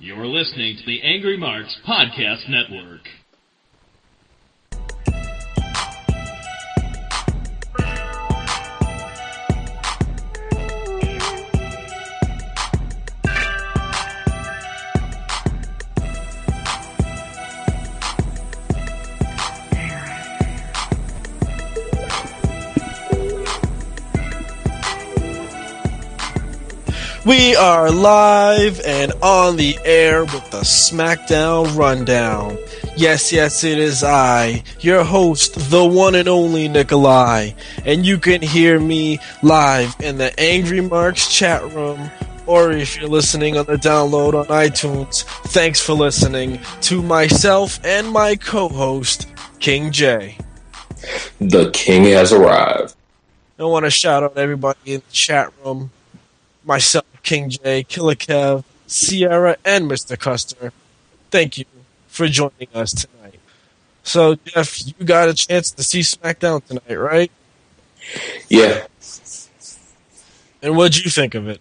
You're listening to the Angry Marks Podcast Network. We are live and on the air with the SmackDown RunDown. Yes, it is I, your host, the one and only Nikolai. And you can hear me live in the Angry Marks chat room, or if you're listening on the download on iTunes, thanks for listening to myself and my co-host, King J. The king has arrived. I want to shout out everybody in the chat room. Myself, King J, Killer Kev, Sierra, and Mr. Custer. Thank you for joining us tonight. So, Jeff, you got a chance to see SmackDown tonight, right? Yeah. And what'd you think of it?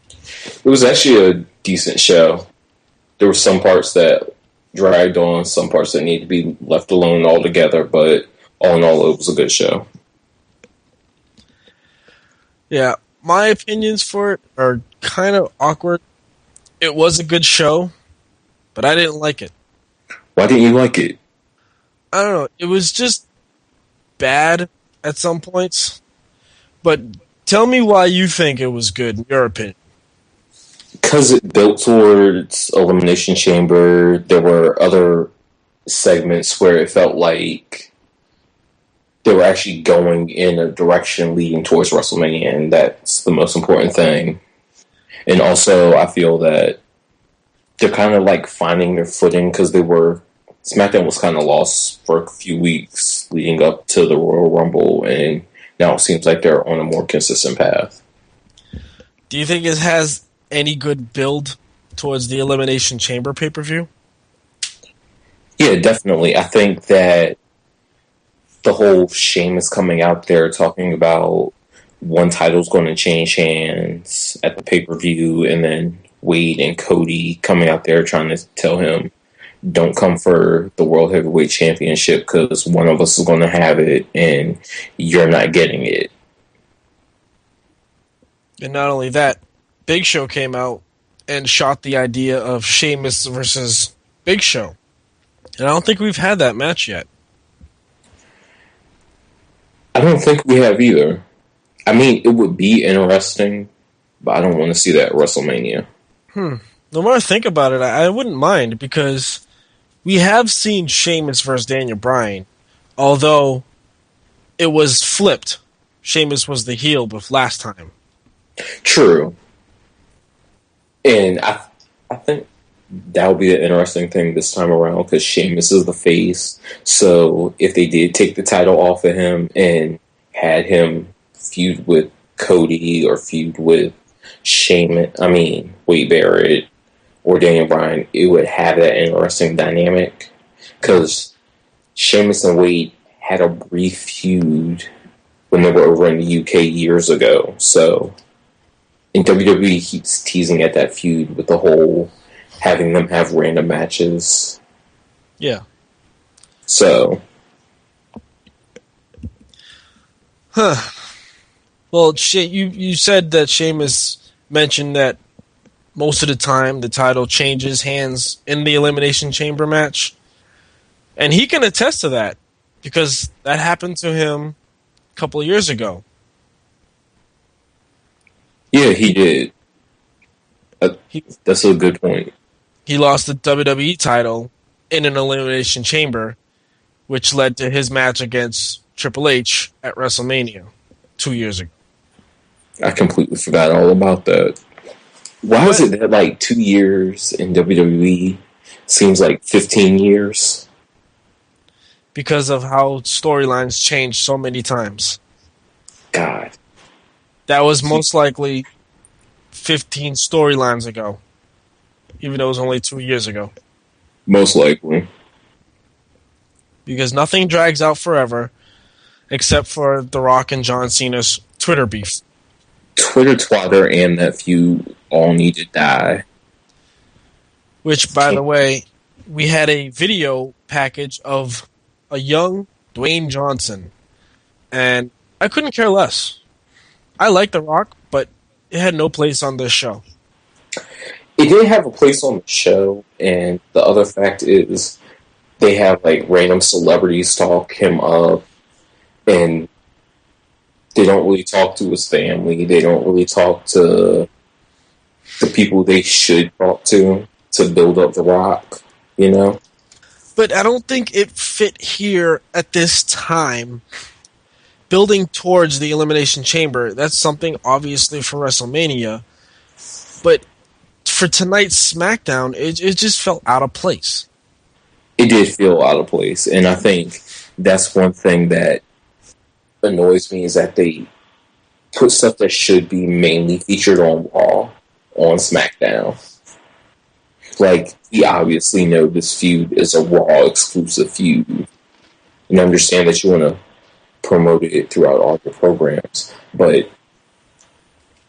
It was actually a decent show. There were some parts that dragged on, some parts that need to be left alone altogether, but all in all, it was a good show. Yeah. My opinions for it are kind of awkward. It was a good show, but I didn't like it. Why didn't you like it? I don't know. It was just bad at some points. But tell me why you think it was good, in your opinion. Because it built towards Elimination Chamber. There were other segments where it felt like they were actually going in a direction leading towards WrestleMania, and that's the most important thing. And also, I feel that they're kind of like finding their footing because SmackDown was kind of lost for a few weeks leading up to the Royal Rumble, and now it seems like they're on a more consistent path. Do you think it has any good build towards the Elimination Chamber pay-per-view? Yeah, definitely. I think that the whole Sheamus coming out there talking about one title's going to change hands at the pay-per-view, and then Wade and Cody coming out there trying to tell him, don't come for the World Heavyweight Championship because one of us is going to have it and you're not getting it. And not only that, Big Show came out and shot the idea of Sheamus versus Big Show. And I don't think we've had that match yet. I don't think we have either. I mean, it would be interesting, but I don't want to see that at WrestleMania. The more I think about it, I wouldn't mind, because we have seen Sheamus versus Daniel Bryan, although it was flipped. Sheamus was the heel last time. True. And I think that would be an interesting thing this time around, because Sheamus is the face. So if they did take the title off of him and had him feud with Cody or feud with Wade Barrett or Daniel Bryan, it would have that interesting dynamic. Because Sheamus and Wade had a brief feud when they were over in the UK years ago. So, and WWE keeps teasing at that feud with the whole having them have random matches. Yeah. So. Well, you said that Sheamus mentioned that most of the time the title changes hands in the Elimination Chamber match. And he can attest to that, because that happened to him a couple of years ago. Yeah, he did. That's a good point. He lost the WWE title in an Elimination Chamber, which led to his match against Triple H at WrestleMania 2 years ago. I completely forgot all about that. Why is it that, like, 2 years in WWE seems like 15 years? Because of how storylines change so many times. God. That was most likely 15 storylines ago, even though it was only 2 years ago. Most likely. Because nothing drags out forever, except for The Rock and John Cena's Twitter beef. Twitter twatter and that feud all need to die. Which, by the way, we had a video package of a young Dwayne Johnson, and I couldn't care less. I like The Rock, but it had no place on this show. It did have a place on the show, and the other fact is they have like random celebrities talk him up, and they don't really talk to his family. They don't really talk to the people they should talk to build up The Rock, you know? But I don't think it fit here at this time. Building towards the Elimination Chamber, that's something obviously for WrestleMania. But for tonight's SmackDown, it just felt out of place. It did feel out of place, and I think that's one thing that annoys me is that they put stuff that should be mainly featured on Raw on SmackDown. Like, we obviously know this feud is a Raw exclusive feud, and I understand that you want to promote it throughout all your programs, but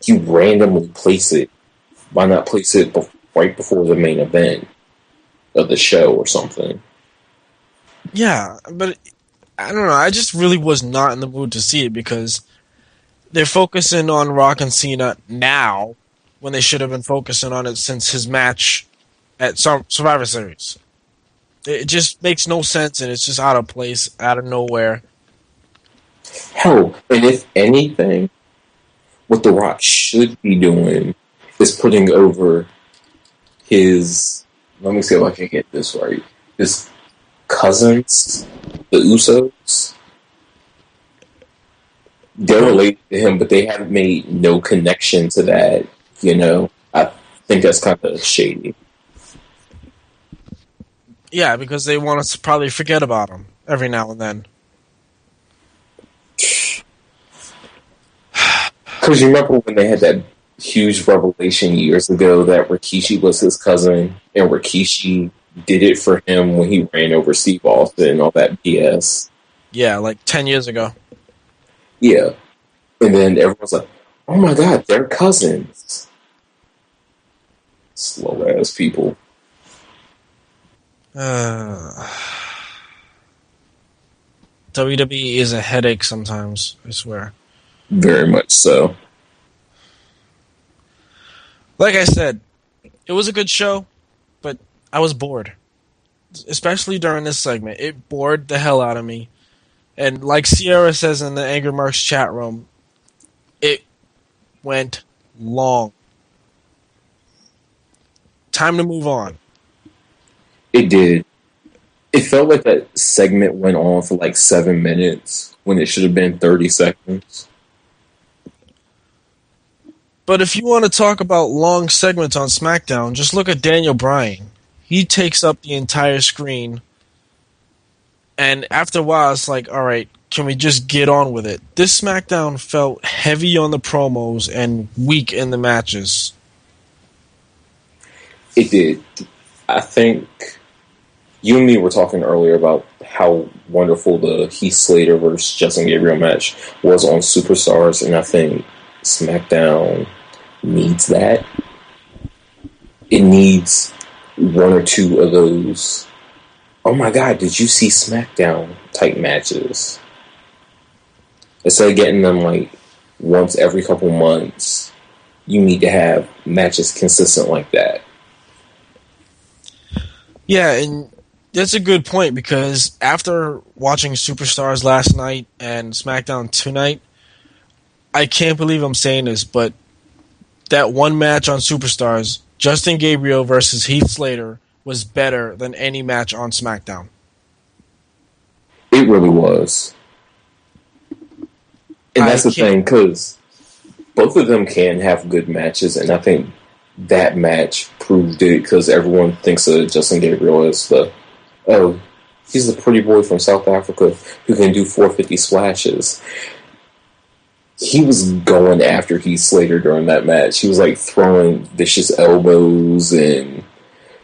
you randomly place it. Why not place it right before the main event of the show or something? Yeah, but I don't know. I just really was not in the mood to see it because they're focusing on Rock and Cena now when they should have been focusing on it since his match at Survivor Series. It just makes no sense, and it's just out of place, out of nowhere. Hell, and if anything, what The Rock should be doing is putting over his, let me see if I can get this right, his cousins, the Usos. They're related to him, but they have made no connection to that, you know? I think that's kind of shady. Yeah, because they want us to probably forget about him every now and then. Because you remember when they had that huge revelation years ago that Rikishi was his cousin, and Rikishi did it for him when he ran over Steve Austin and all that BS. Yeah, like 10 years ago. Yeah. And then everyone's like, oh my god, they're cousins. Slow ass people. WWE is a headache sometimes, I swear. Very much so. Like I said, it was a good show, but I was bored. Especially during this segment. It bored the hell out of me. And like Sierra says in the Angry Marks chat room, it went long. Time to move on. It did. It felt like that segment went on for like 7 minutes when it should have been 30 seconds. But if you want to talk about long segments on SmackDown, just look at Daniel Bryan. He takes up the entire screen. And after a while, it's like, all right, can we just get on with it? This SmackDown felt heavy on the promos and weak in the matches. It did. I think you and me were talking earlier about how wonderful the Heath Slater versus Justin Gabriel match was on Superstars, and I think SmackDown needs that. It needs one or two of those, oh my god, did you see SmackDown type matches? Instead of getting them like once every couple months, you need to have matches consistent like that. Yeah, and that's a good point because after watching Superstars last night and SmackDown tonight, I can't believe I'm saying this, but that one match on Superstars, Justin Gabriel versus Heath Slater, was better than any match on SmackDown. It really was. And that's the thing, because both of them can have good matches, and I think that match proved it, because everyone thinks of Justin Gabriel as he's the pretty boy from South Africa who can do 450 splashes. He was going after Heath Slater during that match. He was like throwing vicious elbows and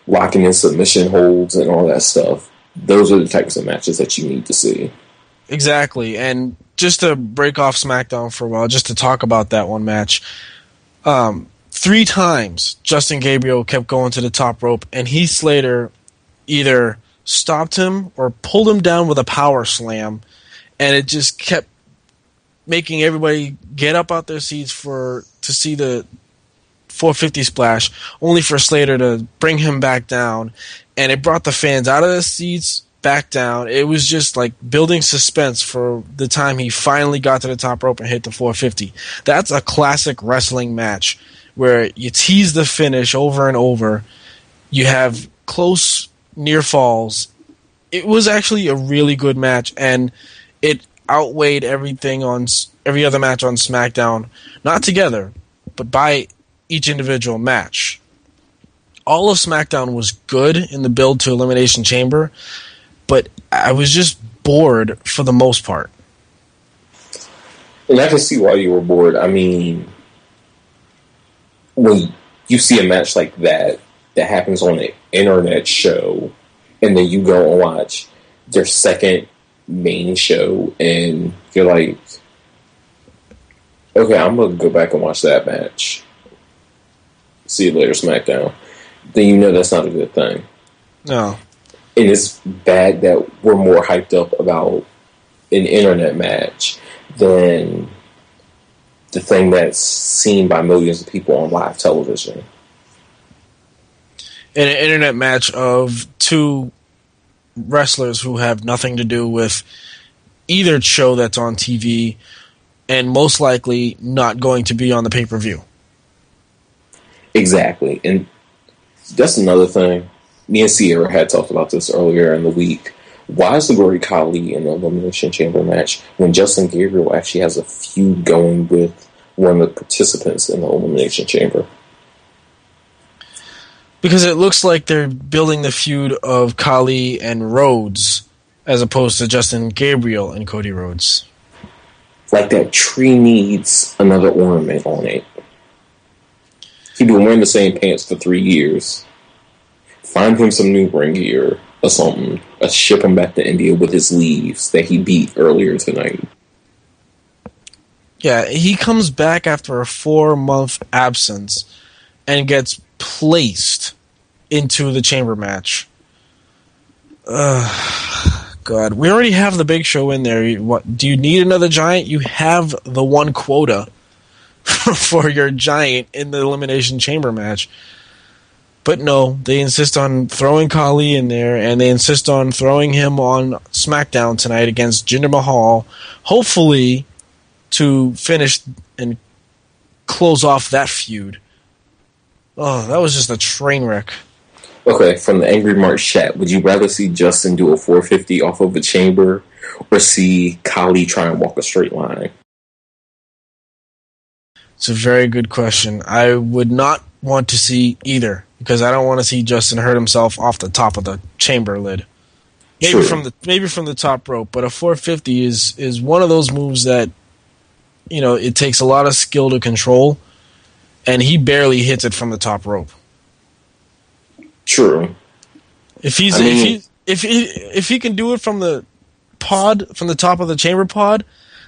locking in submission holds and all that stuff. Those are the types of matches that you need to see. Exactly. And just to break off SmackDown for a while, just to talk about that one match, 3 times Justin Gabriel kept going to the top rope, and Heath Slater either stopped him or pulled him down with a power slam, and it just kept making everybody get up out their seats to see the 450 splash, only for Slater to bring him back down, and it brought the fans out of their seats, back down. It was just like building suspense for the time he finally got to the top rope and hit the 450. That's a classic wrestling match where you tease the finish over and over. You have close near falls. It was actually a really good match, and it outweighed every other match on SmackDown, not together, but by each individual match. All of SmackDown was good in the build to Elimination Chamber, but I was just bored for the most part. And I can see why you were bored. I mean, when you see a match like that happens on an internet show, and then you go and watch their second main show, and you're like, okay, I'm going to go back and watch that match. See you later, SmackDown. Then you know that's not a good thing. No. And it's bad that we're more hyped up about an internet match than the thing that's seen by millions of people on live television. In an internet match of 2 wrestlers who have nothing to do with either show that's on TV, and most likely not going to be on the pay-per-view. Exactly. And that's another thing. Me and Sierra had talked about this earlier in the week. Why is the Great Khali in the Elimination Chamber match when Justin Gabriel actually has a feud going with one of the participants in the Elimination Chamber? Because it looks like they're building the feud of Khali and Rhodes as opposed to Justin Gabriel and Cody Rhodes. Like that tree needs another ornament on it. He's been wearing the same pants for 3 years. Find him some new ring gear or something. Or ship him back to India with his leaves that he beat earlier tonight. Yeah, he comes back after a 4-month absence and gets placed into the chamber match. God, we already have the Big Show in there. What do you need another giant? You have the one quota for your giant in the Elimination Chamber match. But no, they insist on throwing Khali in there, and they insist on throwing him on SmackDown tonight against Jinder Mahal, hopefully to finish and close off that feud. Oh, that was just a train wreck. Okay, from the Angry Mark chat, would you rather see Justin do a 450 off of a chamber or see Khali try and walk a straight line? It's a very good question. I would not want to see either, because I don't want to see Justin hurt himself off the top of the chamber lid. Maybe from the top rope, but a 450 is one of those moves that, you know, it takes a lot of skill to control, and he barely hits it from the top rope. True. If he can do it from the pod, from the top of the chamber pod,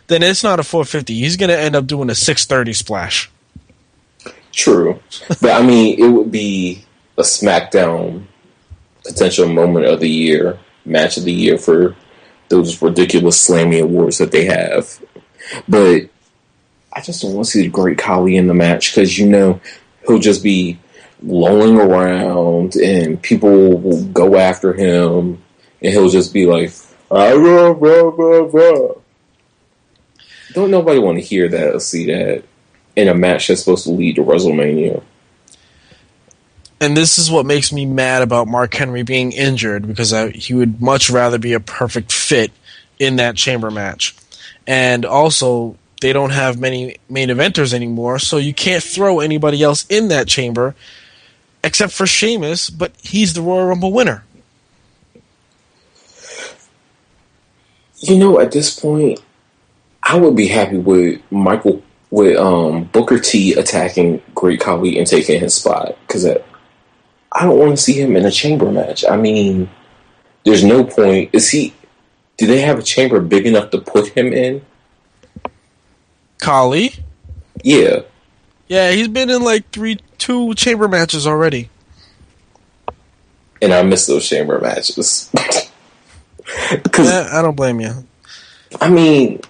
then it's not a 450. He's going to end up doing a 630 splash. True. But I mean, it would be a SmackDown potential moment of the year, match of the year for those ridiculous Slammy awards that they have. But I just don't want to see the Great Khali in the match because, you know, he'll just be lolling around and people will go after him and he'll just be like, rah, rah, rah, rah. Don't nobody want to hear that or see that in a match that's supposed to lead to WrestleMania. And this is what makes me mad about Mark Henry being injured, because he would much rather be a perfect fit in that chamber match. And also, they don't have many main eventers anymore, so you can't throw anybody else in that chamber except for Sheamus, but he's the Royal Rumble winner. You know, at this point, I would be happy with Booker T attacking Great Khali and taking his spot, because I don't want to see him in a chamber match. I mean, there's no point. Do they have a chamber big enough to put him in? Khali? Yeah. Yeah, he's been in like two chamber matches already. And I miss those chamber matches. Yeah, I don't blame you. I mean,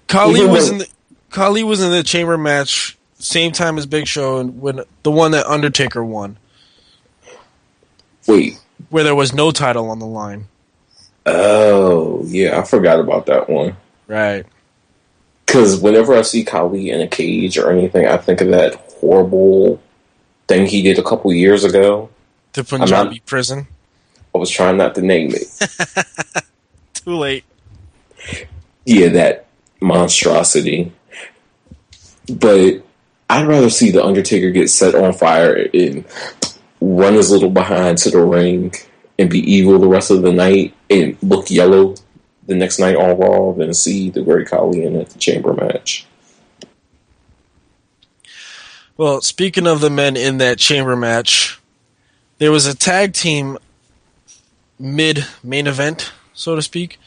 Khali was in the chamber match same time as Big Show, and when the one that Undertaker won. Wait, where there was no title on the line. Oh, yeah, I forgot about that one. Right. Because whenever I see Khali in a cage or anything, I think of that horrible thing he did a couple years ago. The Punjabi prison. I was trying not to name it. Too late. Yeah, that monstrosity. But I'd rather see The Undertaker get set on fire and run his little behind to the ring and be evil the rest of the night and look yellow the next night on Raw than see the Great Khali in the chamber match. Well, speaking of the men in that chamber match, there was a tag team mid-main event, so to speak,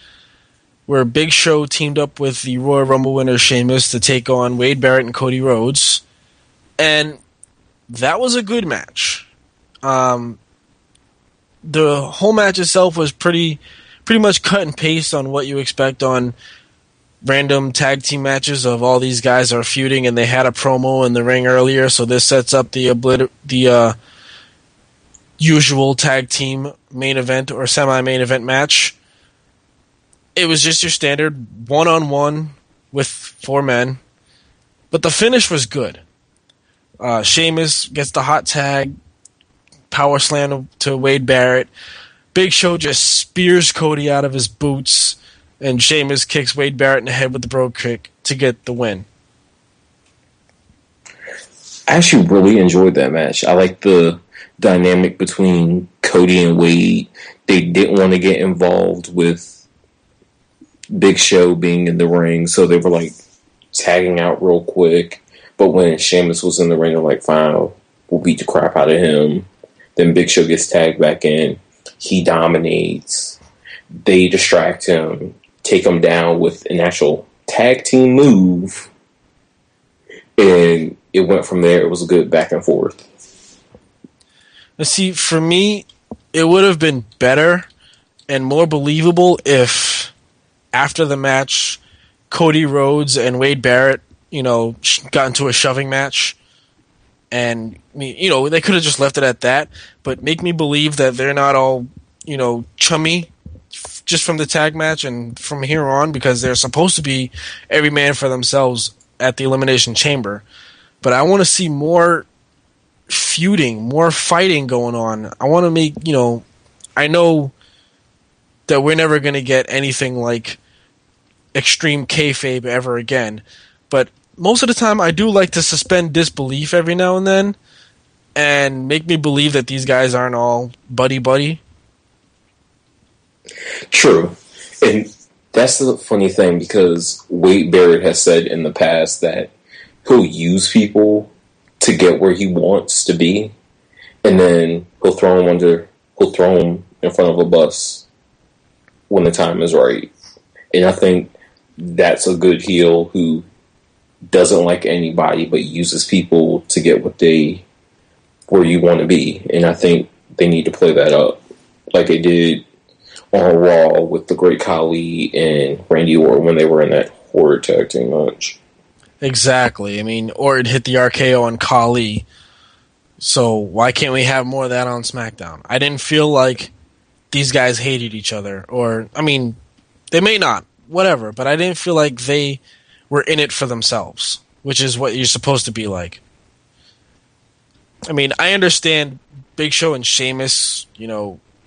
where Big Show teamed up with the Royal Rumble winner Sheamus to take on Wade Barrett and Cody Rhodes. And that was a good match. The whole match itself was pretty much cut and paste on what you expect on random tag team matches of all these guys are feuding and they had a promo in the ring earlier, so this sets up the usual tag team main event or semi-main event match. It was just your standard one-on-one with four men, but the finish was good. Sheamus gets the hot tag, power slam to Wade Barrett. Big Show just spears Cody out of his boots, and Sheamus kicks Wade Barrett in the head with the Brogue Kick to get the win. I actually really enjoyed that match. I like the dynamic between Cody and Wade. They didn't want to get involved with Big Show being in the ring, so they were like tagging out real quick. But when Sheamus was in the ring, they're like, fine, we'll beat the crap out of him. Then Big Show gets tagged back in. He dominates. They distract him, take him down with an actual tag team move. And it went from there. It was a good back and forth. See, for me, it would have been better and more believable if after the match, Cody Rhodes and Wade Barrett, got into a shoving match. And, they could have just left it at that, but make me believe that they're not all, chummy just from the tag match and from here on, because they're supposed to be every man for themselves at the Elimination Chamber. But I want to see more feuding, more fighting going on. I want to make, I know that we're never going to get anything like extreme kayfabe ever again, but most of the time I do like to suspend disbelief every now and then and make me believe that these guys aren't all buddy-buddy. True. And that's the funny thing, because Wade Barrett has said in the past that he'll use people to get where he wants to be, and then he'll throw them in front of a bus when the time is right. And I think that's a good heel who doesn't like anybody but uses people to get where you want to be. And I think they need to play that up like they did on Raw with the Great Khali and Randy Orton when they were in that horrid tag team match. Exactly. I mean, Orton hit the RKO on Khali, so why can't we have more of that on SmackDown? I didn't feel like these guys hated each other, or, I mean, they may not, whatever, but I didn't feel like they were in it for themselves, which is what you're supposed to be like. I mean, I understand Big Show and Sheamus,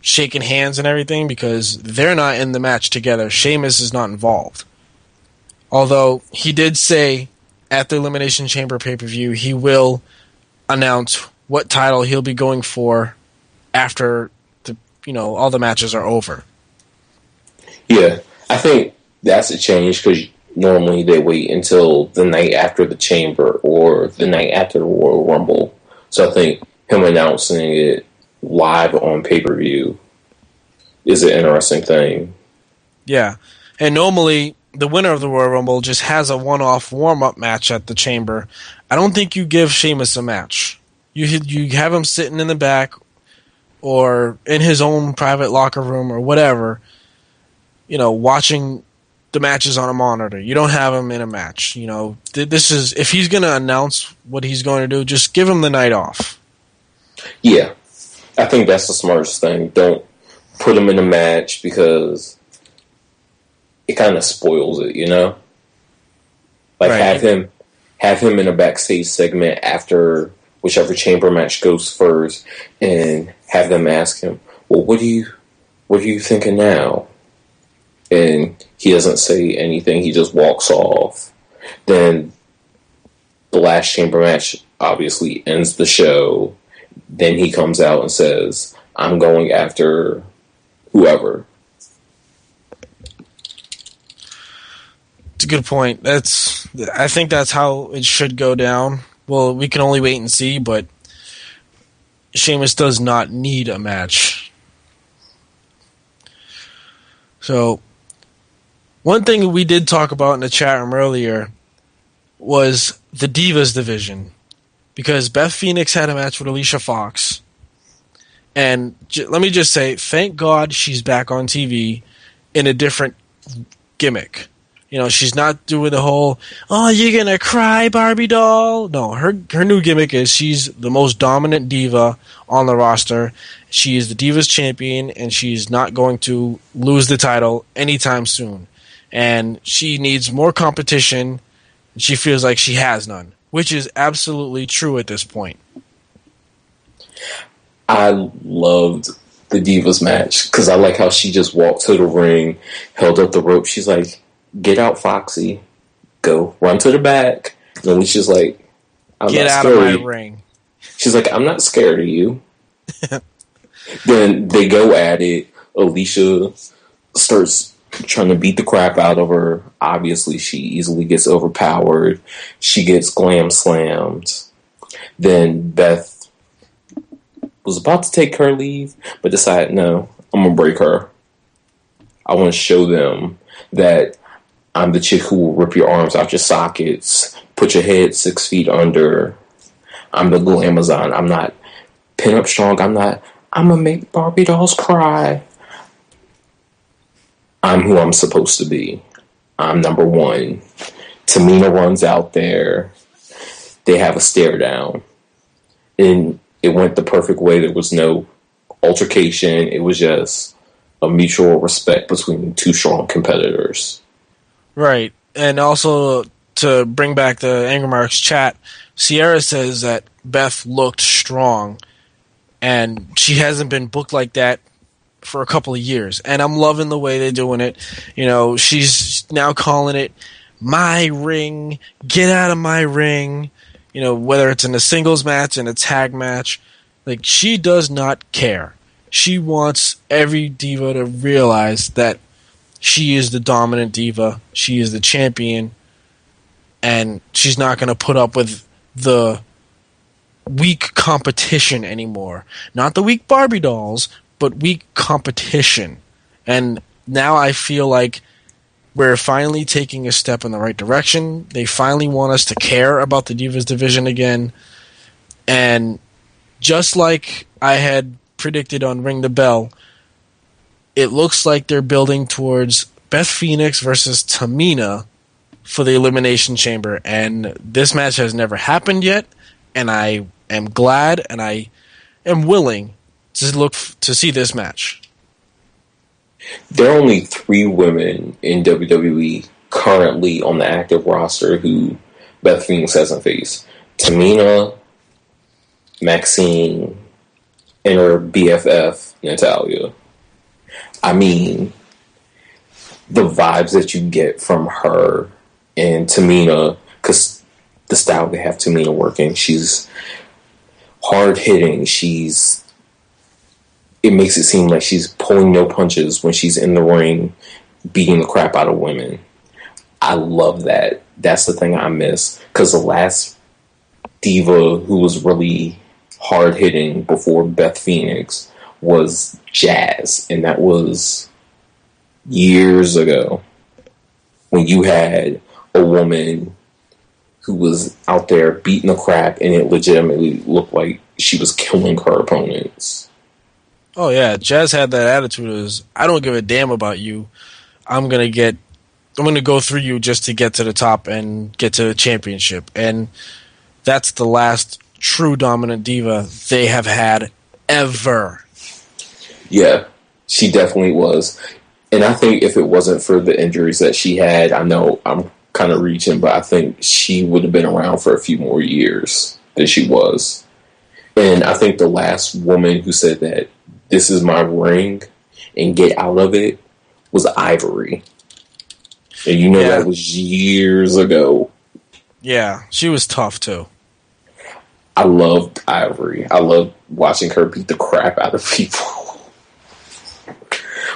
shaking hands and everything because they're not in the match together. Sheamus is not involved. Although he did say at the Elimination Chamber pay-per-view he will announce what title he'll be going for after all the matches are over. Yeah, I think that's a change because normally they wait until the night after the Chamber or the night after the Royal Rumble. So I think him announcing it live on pay-per-view is an interesting thing. Yeah. And normally the winner of the Royal Rumble just has a one-off warm-up match at the Chamber, I don't think you give Sheamus a match. You have him sitting in the back or in his own private locker room or whatever, watching the matches on a monitor. You don't have him in a match. This is, if he's going to announce what he's going to do, just give him the night off. Yeah, I think that's the smartest thing. Don't put him in a match because it kind of spoils it, Like Right. have him in a backstage segment after whichever chamber match goes first, and have them ask him, "Well, what are you thinking now?" And he doesn't say anything. He just walks off. Then the last chamber match obviously ends the show. Then he comes out and says, "I'm going after whoever." It's a good point. I think that's how it should go down. Well, we can only wait and see, but Sheamus does not need a match. So, one thing we did talk about in the chat room earlier was the Divas division. Because Beth Phoenix had a match with Alicia Fox. And let me just say, thank God she's back on TV in a different gimmick. She's not doing the whole, "Oh, you're gonna cry, Barbie doll." No, her new gimmick is she's the most dominant diva on the roster. She is the Divas champion, and she's not going to lose the title anytime soon. And she needs more competition. She feels like she has none, which is absolutely true at this point. I loved the Divas match because I like how she just walked to the ring, held up the rope. She's like, "Get out, Foxy. Go. Run to the back." And Alicia's like, "I'm Get not out scared of my of you." ring. She's like, "I'm not scared of you." Then they go at it. Alicia starts trying to beat the crap out of her. Obviously, she easily gets overpowered. She gets glam slammed. Then Beth was about to take her leave, but decided, no, I'm going to break her. I want to show them that I'm the chick who will rip your arms out your sockets, put your head 6 feet under. I'm the Glamazon. I'm not pin-up strong. I'm going to make Barbie dolls cry. I'm who I'm supposed to be. I'm number one. Tamina runs out there. They have a stare down. And it went the perfect way. There was no altercation. It was just a mutual respect between two strong competitors. Right. And also, to bring back the Angry Marks chat, Sierra says that Beth looked strong, and she hasn't been booked like that for a couple of years. And I'm loving the way they're doing it. She's now calling it my ring, get out of my ring. Whether it's in a singles match, in a tag match, like, she does not care. She wants every diva to realize that she is the dominant diva. She is the champion. And she's not going to put up with the weak competition anymore. Not the weak Barbie dolls, but weak competition. And now I feel like we're finally taking a step in the right direction. They finally want us to care about the Divas division again. And just like I had predicted on Ring the Bell, it looks like they're building towards Beth Phoenix versus Tamina for the Elimination Chamber. And this match has never happened yet. And I am glad and I am willing to see this match. There are only 3 women in WWE currently on the active roster who Beth Phoenix hasn't faced. Tamina, Maxine, and her BFF, Natalya. I mean, the vibes that you get from her and Tamina, because the style they have Tamina working, she's hard-hitting, it makes it seem like she's pulling no punches when she's in the ring, beating the crap out of women. I love that. That's the thing I miss. Because the last diva who was really hard-hitting before Beth Phoenix was Jazz. And that was years ago. when you had a woman who was out there beating the crap and it legitimately looked like she was killing her opponents. Oh yeah, Jazz had that attitude as, I don't give a damn about you. I'm gonna go through you just to get to the top and get to the championship. And that's the last true dominant diva they have had ever. Yeah, she definitely was. And I think if it wasn't for the injuries that she had, I know I'm kind of reaching, but I think she would have been around for a few more years than she was. And I think the last woman who said that this is my ring and get out of it was Ivory. And you know that was years ago. Yeah, she was tough too. I loved Ivory. I loved watching her beat the crap out of people.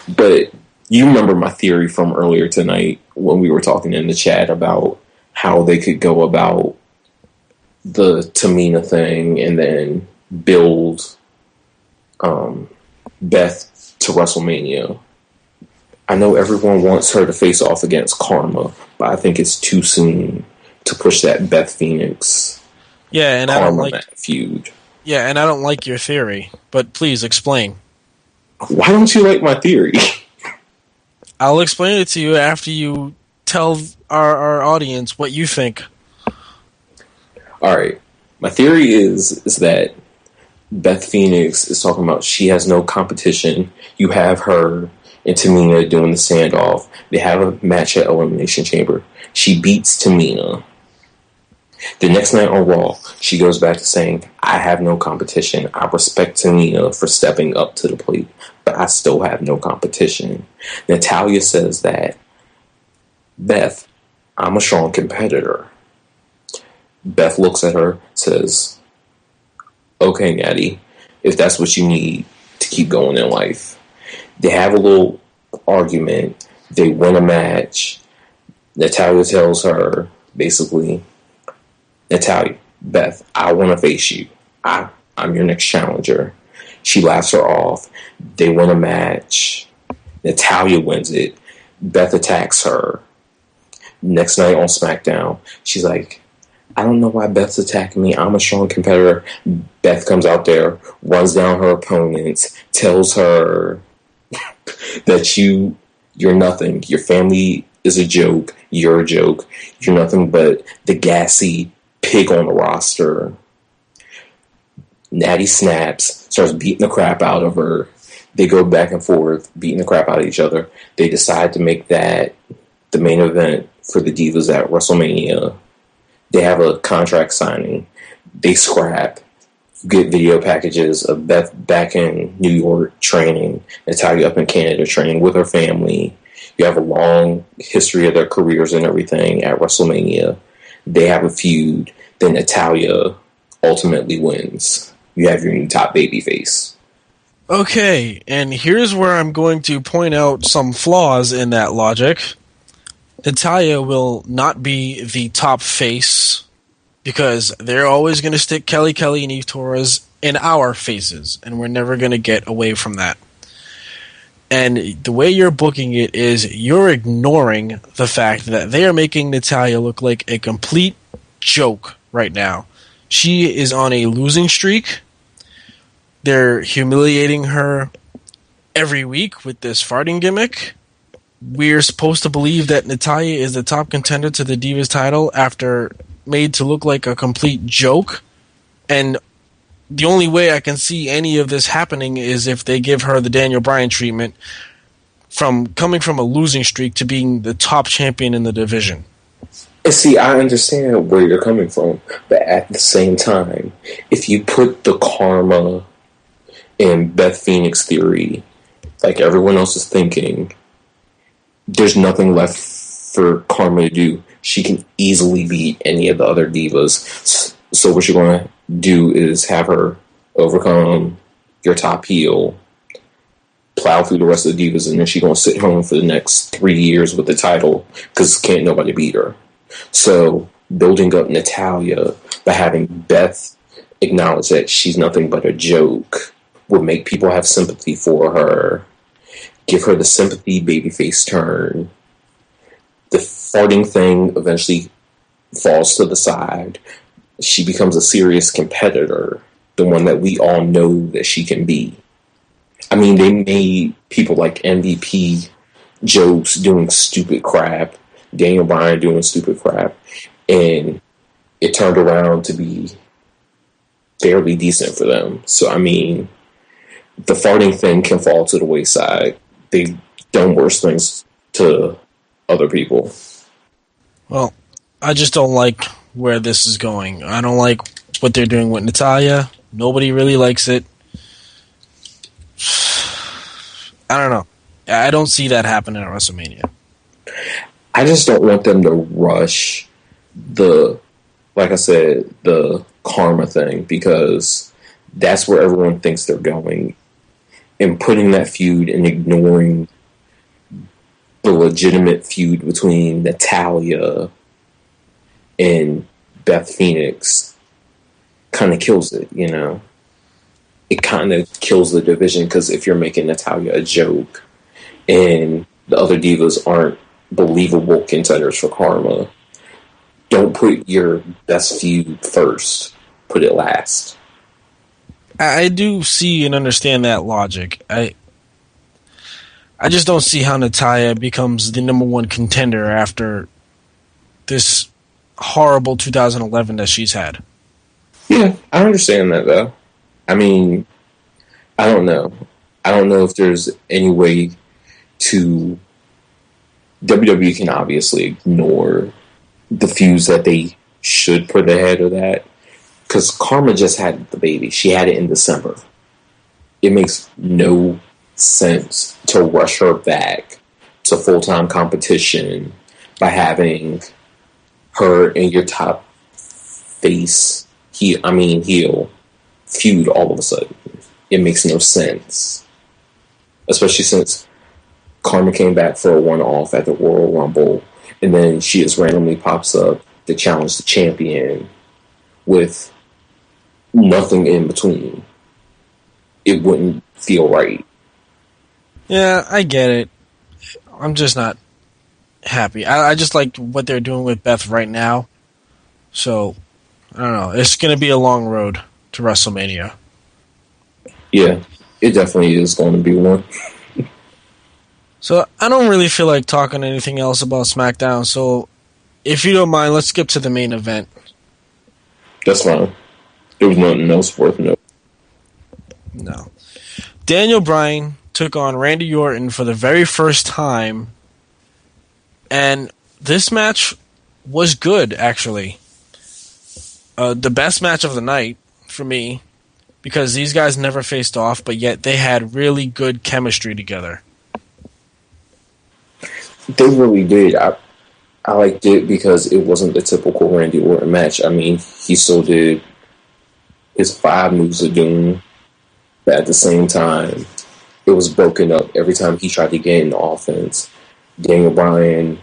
But you remember my theory from earlier tonight when we were talking in the chat about how they could go about the Tamina thing and then build Beth to WrestleMania. I know everyone wants her to face off against Karma, but I think it's too soon to push that Beth Phoenix and Karma feud. Yeah, and I don't like your theory, but please explain. Why don't you like my theory? I'll explain it to you after you tell our audience what you think. Alright. My theory is that Beth Phoenix is talking about she has no competition. You have her and Tamina doing the standoff. They have a match at Elimination Chamber. She beats Tamina. The next night on Raw, she goes back to saying, I have no competition. I respect Tamina for stepping up to the plate, but I still have no competition. Natalya says that, Beth, I'm a strong competitor. Beth looks at her, says, okay, Natty, if that's what you need to keep going in life. They have a little argument. They win a match. Natalya tells her, basically, Natalya, Beth, I want to face you. I'm your next challenger. She laughs her off. They win a match. Natalya wins it. Beth attacks her. Next night on SmackDown, she's like, I don't know why Beth's attacking me. I'm a strong competitor. Beth comes out there, runs down her opponents, tells her that you're nothing. Your family is a joke. You're a joke. You're nothing but the gassy pig on the roster. Natty snaps, starts beating the crap out of her. They go back and forth, beating the crap out of each other. They decide to make that the main event for the Divas at WrestleMania. They have a contract signing. They scrap. You get video packages of Beth back in New York training, Natalya up in Canada training with her family. You have a long history of their careers and everything at WrestleMania. They have a feud. Then Natalya ultimately wins. You have your new top babyface. Okay, and here's where I'm going to point out some flaws in that logic. Natalya will not be the top face because they're always going to stick Kelly and Eve Torres in our faces, and we're never going to get away from that. And the way you're booking it is you're ignoring the fact that they are making Natalya look like a complete joke right now. She is on a losing streak. They're humiliating her every week with this farting gimmick. We're supposed to believe that Natalya is the top contender to the Divas title after made to look like a complete joke. And the only way I can see any of this happening is if they give her the Daniel Bryan treatment from coming from a losing streak to being the top champion in the division. See, I understand where you're coming from, but at the same time, if you put the Karma and Beth Phoenix theory like everyone else is thinking, there's nothing left for Karma to do. She can easily beat any of the other divas. So what you're going to do is have her overcome your top heel, plow through the rest of the divas, and then she's going to sit home for the next 3 years with the title because can't nobody beat her. So building up Natalya by having Beth acknowledge that she's nothing but a joke would make people have sympathy for her. Give her the sympathy babyface turn. the farting thing eventually falls to the side. She becomes a serious competitor, the one that we all know that she can be. I mean, they made people like MVP jokes doing stupid crap, Daniel Bryan doing stupid crap, and it turned around to be fairly decent for them. So, I mean, the farting thing can fall to the wayside. They've done worse things to other people. Well, I just don't like where this is going. I don't like what they're doing with Natalya. Nobody really likes it. I don't know. I don't see that happening at WrestleMania. I just don't want them to rush like I said, the karma thing, because that's where everyone thinks they're going. And putting that feud and ignoring the legitimate feud between Natalya and Beth Phoenix kind of kills it, you know? It kind of kills the division, because if you're making Natalya a joke and the other divas aren't believable contenders for karma, don't put your best feud first. Put it last. I do see and understand that logic. I just don't see how Natalya becomes the number one contender after this horrible 2011 that she's had. Yeah, I understand that, though. I mean, I don't know. I don't know if there's any way to... WWE can obviously ignore the feuds that they should put ahead of that, because Karma just had the baby. She had it in December. It makes no sense to rush her back to full-time competition by having her in your top face, heel feud all of a sudden. It makes no sense. Especially since Karma came back for a one-off at the Royal Rumble, and then she just randomly pops up to challenge the champion with nothing in between. It wouldn't feel right. Yeah, I get it. I'm just not happy. I just like what they're doing with Beth right now. So, I don't know. It's going to be a long road to WrestleMania. Yeah, it definitely is going to be one. So, I don't really feel like talking anything else about SmackDown. So, if you don't mind, let's skip to the main event. That's fine. There was nothing else worth noting. No. Daniel Bryan took on Randy Orton for the very first time, and this match was good, actually. The best match of the night for me, because these guys never faced off, but yet they had really good chemistry together. They really did. I liked it because it wasn't the typical Randy Orton match. I mean, he still did his 5 moves of doom, but at the same time, it was broken up every time he tried to get in the offense. Daniel Bryan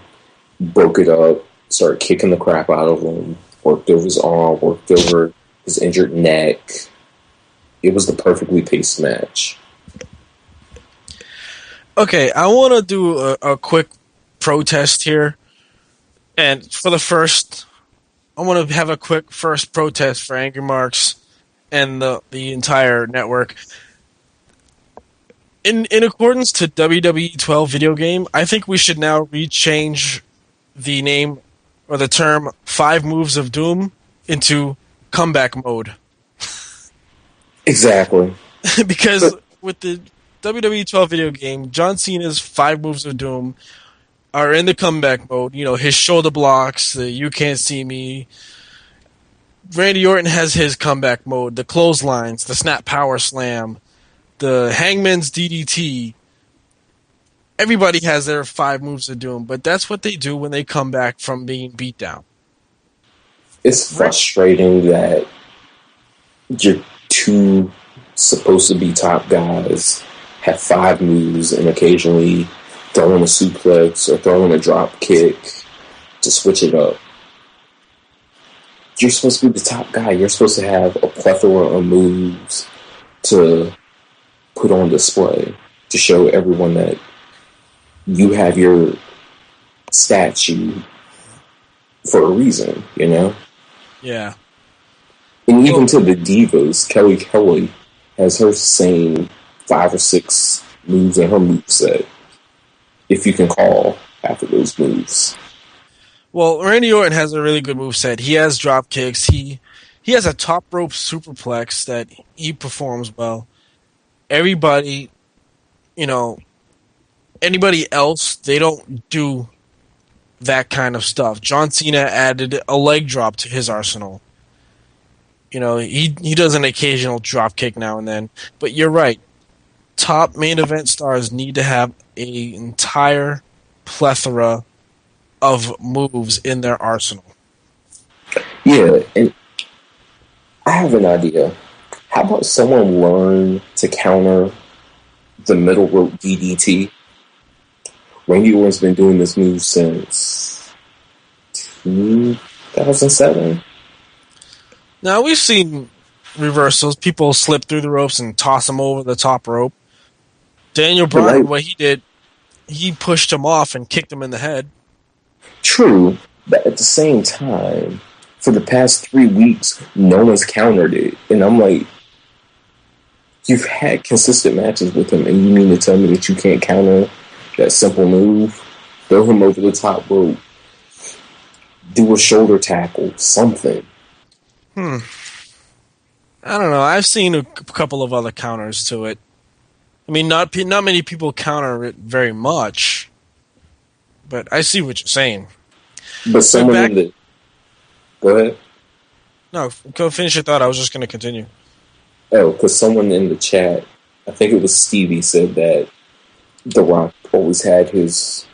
broke it up, started kicking the crap out of him, worked over his arm, worked over his injured neck. It was the perfectly paced match. Okay, I want to do a quick protest here. And for the first, I want to have a quick first protest for Angry Marks and the entire network. In accordance to WWE 12 video game, I think we should now rechange the name or the term 5 Moves of Doom into comeback mode. Exactly. Because with the WWE 12 video game, John Cena's 5 Moves of Doom are in the comeback mode. You know, his shoulder blocks, the you can't see me. Randy Orton has his comeback mode, the clotheslines, the snap power slam, the hangman's DDT. Everybody has their 5 moves of doom, but that's what they do when they come back from being beat down. It's frustrating that your 2 supposed to be top guys have 5 moves and occasionally throw in a suplex or throw in a drop kick to switch it up. You're supposed to be the top guy. You're supposed to have a plethora of moves to put on display to show everyone that you have your statue for a reason, you know? Yeah. And even to the divas, Kelly has her same 5 or 6 moves in her moveset, if you can call half of those moves. Well, Randy Orton has a really good moveset. He has drop kicks. He has a top rope superplex that he performs well. Everybody, anybody else, they don't do that kind of stuff. John Cena added a leg drop to his arsenal. He does an occasional drop kick now and then. But you're right. Top main event stars need to have an entire plethora of moves in their arsenal. Yeah, and I have an idea. How about someone learn to counter the middle rope DDT? Randy Orton's been doing this move since 2007. Now, we've seen reversals. People slip through the ropes and toss them over the top rope. Daniel Bryan, what he did, he pushed him off and kicked him in the head. True, but at the same time, for the past 3 weeks, no one's countered it. And I'm like, you've had consistent matches with him, and you mean to tell me that you can't counter that simple move? Throw him over the top rope. Do a shoulder tackle. Something. I don't know. I've seen a couple of other counters to it. I mean, not many people counter it very much, but I see what you're saying. But someone in the... Go ahead. No, go finish your thought. I was just going to continue. Oh, because someone in the chat, I think it was Stevie, said that The Rock always had his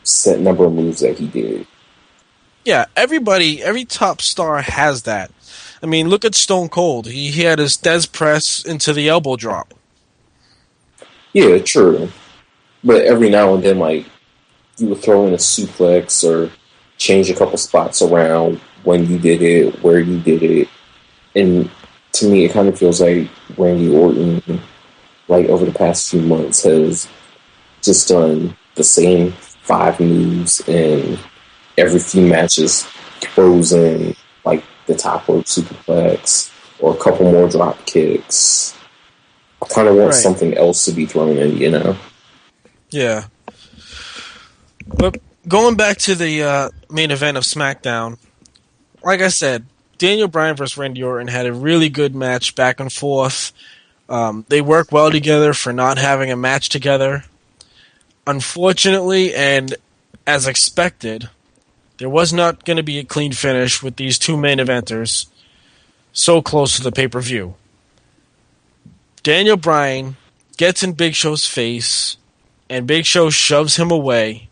set number of moves that he did. Yeah, every top star has that. I mean, look at Stone Cold. He had his Des press into the elbow drop. Yeah, true. But every now and then, like, you would throw in a suplex or change a couple spots around when you did it, where you did it. And to me, it kind of feels like Randy Orton, like, over the past few months has just done the same 5 moves and every few matches throws in, like, the top rope superplex or a couple more drop kicks. I kind of want something else to be thrown in, you know? Yeah. But going back to the main event of SmackDown, like I said, Daniel Bryan versus Randy Orton had a really good match back and forth. They work well together for not having a match together. Unfortunately, and as expected, there was not going to be a clean finish with these two main eventers so close to the pay-per-view. Daniel Bryan gets in Big Show's face, and Big Show shoves him away,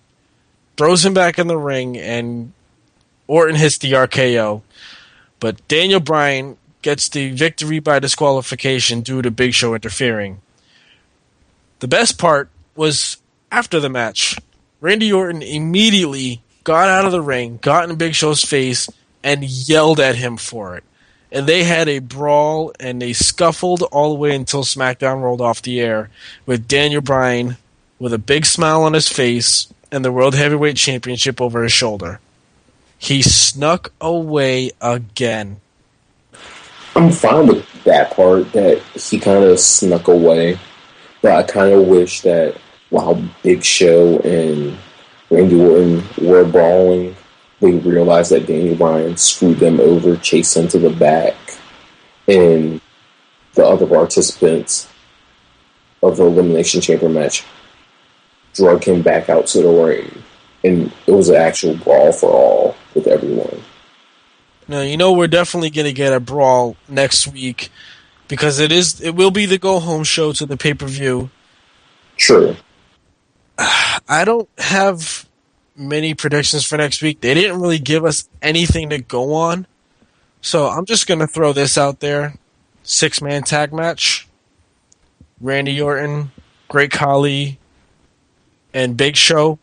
throws him back in the ring, and Orton hits the RKO. But Daniel Bryan gets the victory by disqualification due to Big Show interfering. The best part was after the match. Randy Orton immediately got out of the ring, got in Big Show's face, and yelled at him for it. And they had a brawl, and they scuffled all the way until SmackDown rolled off the air, with Daniel Bryan with a big smile on his face and the World Heavyweight Championship over his shoulder. He snuck away again. I'm fine with that part, that he kind of snuck away. But I kind of wish that while Big Show and Randy Orton were brawling, they realized that Daniel Bryan screwed them over, chased them to the back, and the other participants of the Elimination Chamber match drug him back out to the ring. And it was an actual brawl for all with everyone. Now, we're definitely going to get a brawl next week because it will be the go-home show to the pay-per-view. True. I don't have many predictions for next week. They didn't really give us anything to go on. So I'm just going to throw this out there. 6-man tag match. Randy Orton, Great Khali, and Big Show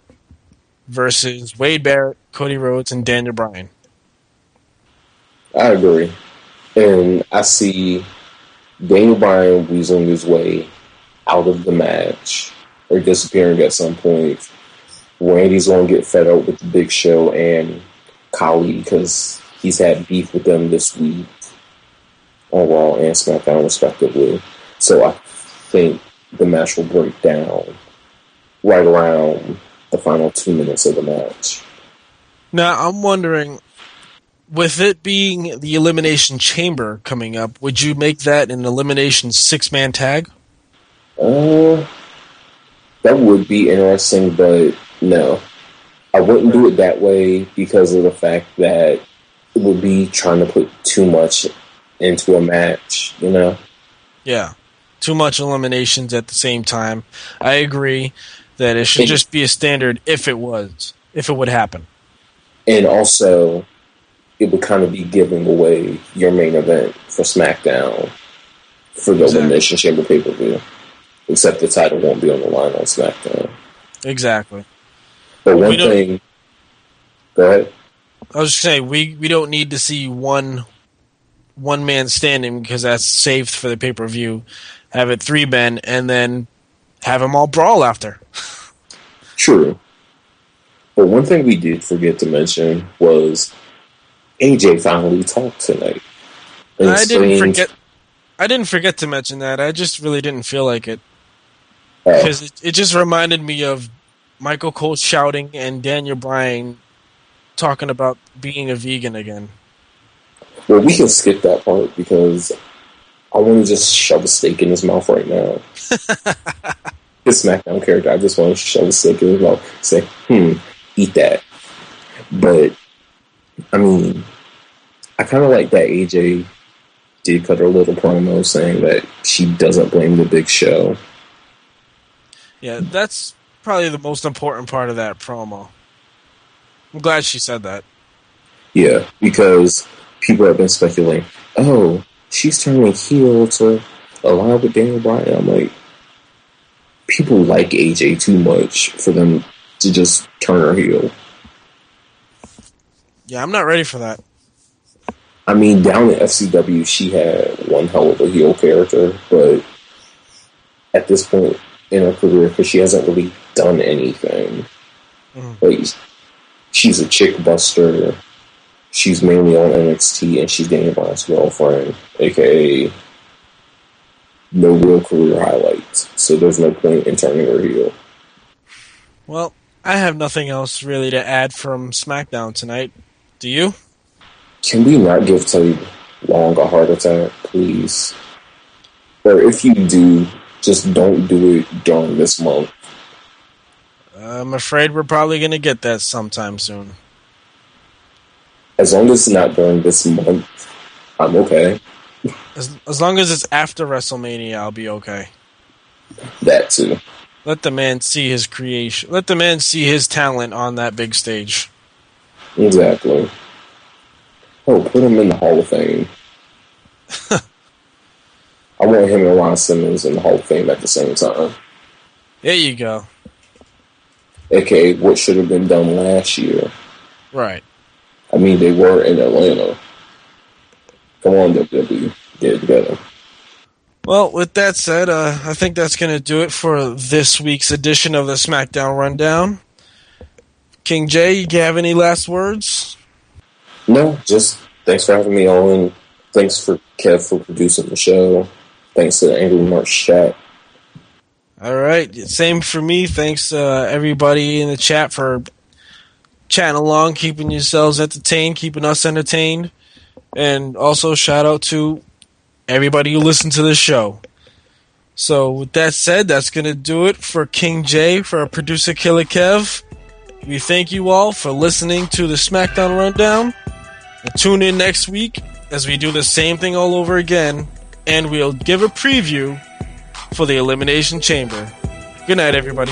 versus Wade Barrett, Cody Rhodes, and Daniel Bryan. I agree. And I see Daniel Bryan weaseling his way out of the match or disappearing at some point. Randy's going to get fed up with the Big Show and Khali because he's had beef with them this week on Raw and SmackDown, respectively. So I think the match will break down right around the final 2 minutes of the match. Now, I'm wondering, with it being the Elimination Chamber coming up, would you make that an Elimination 6-man tag? That would be interesting, but no. I wouldn't do it that way because of the fact that it would be trying to put too much into a match, you know? Yeah. Too much eliminations at the same time. I agree that it should just be a standard if it would happen. And also, it would kind of be giving away your main event for SmackDown for the Elimination Chamber pay-per-view. Except the title won't be on the line on SmackDown. Exactly. But one thing... Go ahead. I was just saying, we don't need to see one man standing because that's saved for the pay-per-view. Have it 3 men, and then have them all brawl after. True. But one thing we did forget to mention was AJ finally talked tonight. I didn't forget to mention that. I just really didn't feel like it. Because it just reminded me of Michael Cole shouting and Daniel Bryan talking about being a vegan again. Well, we can skip that part because I want to just shove a steak in his mouth right now. His SmackDown character, I just want to shove a steak in his mouth. Say, eat that. But, I mean, I kind of like that AJ did cut her little promo saying that she doesn't blame the Big Show. Yeah, that's probably the most important part of that promo. I'm glad she said that. Yeah, because people have been speculating, oh, she's turning heel to align with Daniel Bryan. I'm like, people like AJ too much for them to just turn her heel. Yeah, I'm not ready for that. I mean, down in FCW, she had one hell of a heel character, but at this point in her career, because she hasn't really done anything. Like, she's a chick buster. She's mainly on NXT, and she's Daniel Bryan's girlfriend, aka no real career highlights. So there's no point in turning her heel. Well, I have nothing else really to add from SmackDown tonight. Do you? Can we not give Teddy Long a heart attack, please? Or if you do, just don't do it during this month. I'm afraid we're probably going to get that sometime soon. As long as it's not during this month, I'm okay. As long as it's after WrestleMania, I'll be okay. That too. Let the man see his creation. Let the man see his talent on that big stage. Exactly. Oh, put him in the Hall of Fame. I want him and Ron Simmons in the Hall of Fame at the same time. There you go. AKA what should have been done last year. Right. I mean, they were in Atlanta. Come on, WWE. Get it together. Well, with that said, I think that's going to do it for this week's edition of the SmackDown Rundown. King Jay, you have any last words? No, just thanks for having me on. Thanks for Kev for producing the show. Thanks to the Angry March chat. All right. Same for me. Thanks everybody in the chat for chatting along, keeping yourselves entertained, keeping us entertained. And also shout out to everybody who listened to the show. So with that said, that's going to do it for King J, for our producer Killer Kev. We thank you all for listening to the SmackDown Rundown. And tune in next week as we do the same thing all over again, and we'll give a preview for the Elimination Chamber. Good night, everybody.